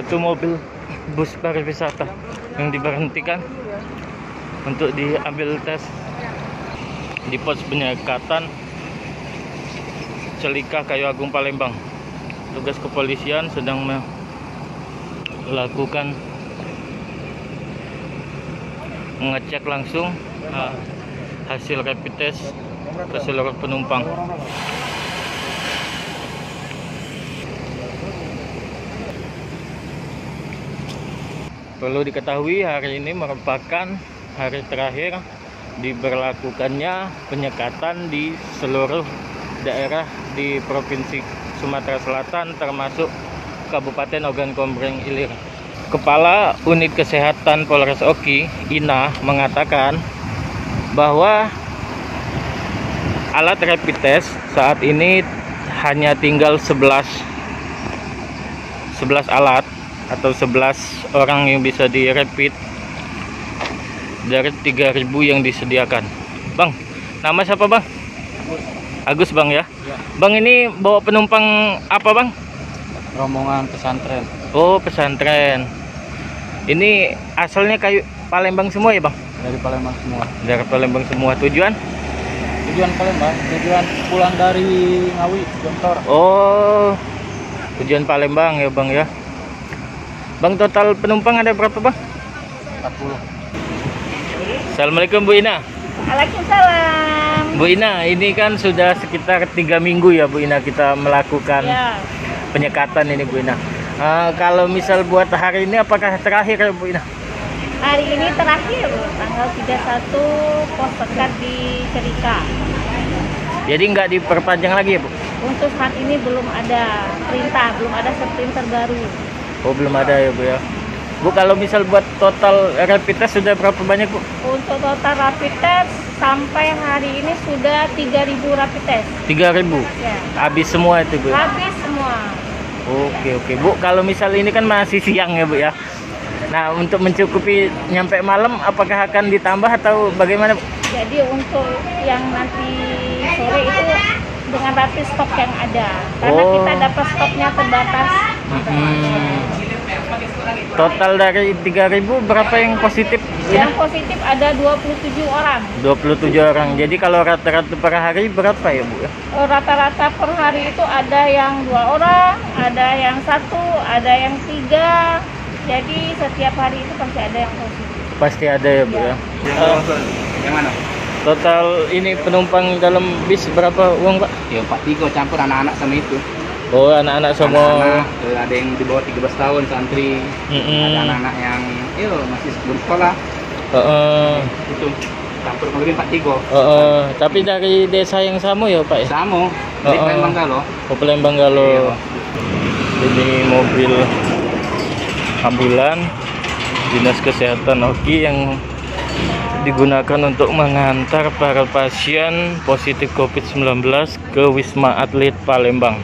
satu mobil bus pariwisata yang diberhentikan untuk diambil tes di pos penyekatan Celika Kayu Agung Palembang. Tugas kepolisian sedang melakukan mengecek langsung hasil rapid test ke seluruh penumpang. Perlu diketahui hari ini merupakan hari terakhir diberlakukannya penyekatan di seluruh daerah di Provinsi Sumatera Selatan termasuk Kabupaten Ogan Komering Ilir. Kepala Unit Kesehatan Polres Oki, Ina, mengatakan bahwa alat rapid test saat ini hanya tinggal 11 alat atau 11 orang yang bisa dirapid dari 3.000 yang disediakan. Bang, nama siapa Bang? Agus Bang ya? Ya. Bang, ini bawa penumpang apa Bang? Rombongan pesantren. Oh, pesantren. Ini asalnya kayu Palembang semua ya Bang? Dari Palembang semua. Dari Palembang semua. Tujuan Palembang. Tujuan pulang dari Ngawi, Gontor. Oh, tujuan Palembang ya Bang ya. Bang, total penumpang ada berapa Bang? 40. Assalamualaikum Bu Ina. Waalaikumsalam. Bu Ina, ini kan sudah sekitar 3 minggu ya Bu Ina kita melakukan penyekatan ini Bu Ina. Kalau misal buat hari ini apakah terakhir ya Bu Ina? Hari ini terakhir tanggal 31 pos sekat di Celika. Jadi nggak diperpanjang lagi ya Bu? Untuk saat ini belum ada perintah, belum ada sprinter baru. Oh, belum ada ya Bu ya. Bu, kalau misal buat total rapid test sudah berapa banyak Bu? Untuk total rapid test sampai hari ini sudah 3.000 rapid test. 3.000? Ya. Habis semua itu Bu? Habis semua. Oke Bu, kalau misal ini kan masih siang ya Bu ya. Nah, untuk mencukupi nyampe malam apakah akan ditambah atau bagaimana Bu? Jadi untuk yang nanti sore itu dengan rapid stok yang ada. Karena kita dapat stoknya terbatas. Total dari 3.000 berapa yang positif? Yang positif ada 27 orang. 27 orang. Jadi kalau rata-rata per hari berapa ya Bu? Rata-rata per hari itu ada yang 2 orang, ada yang 1, ada yang 3. Jadi setiap hari itu pasti ada yang positif. Pasti ada ya Bu ya. Yang mana? Total ini penumpang dalam bis berapa uang Pak? Ya 43 campur anak-anak sama itu. Oh, anak-anak semua. Anak-anak, ada yang di bawah 13 tahun santri. Ada anak-anak yang masih bersekolah. Itu campur lebih 43. Tapi dari desa yang sama ya Pak ya? Sama. Di Palembang Galo. Oh, Palembang Galo. Ini mobil ambulan Dinas Kesehatan Oki yang digunakan untuk mengantar para pasien positif COVID-19 ke Wisma Atlet Palembang.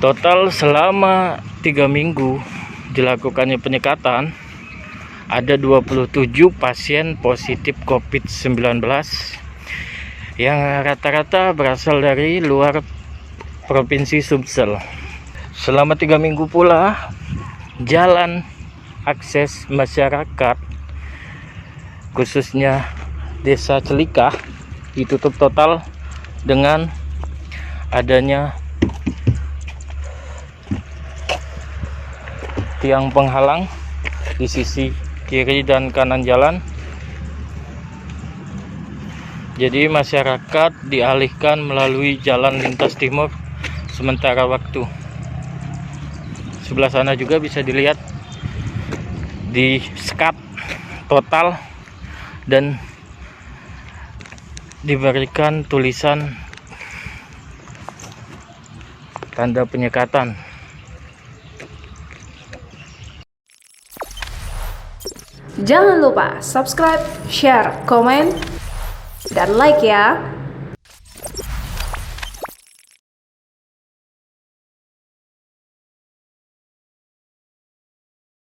Total selama 3 minggu dilakukannya penyekatan, ada 27 pasien positif COVID-19 yang rata-rata berasal dari luar Provinsi Sumsel. Selama 3 minggu pula jalan akses masyarakat khususnya Desa Celika ditutup total dengan adanya tiang penghalang di sisi kiri dan kanan jalan. Jadi masyarakat dialihkan melalui jalan lintas timur sementara waktu. Sebelah sana juga bisa dilihat di sekat total dan diberikan tulisan tanda penyekatan. Jangan lupa subscribe, share, komen, dan like ya.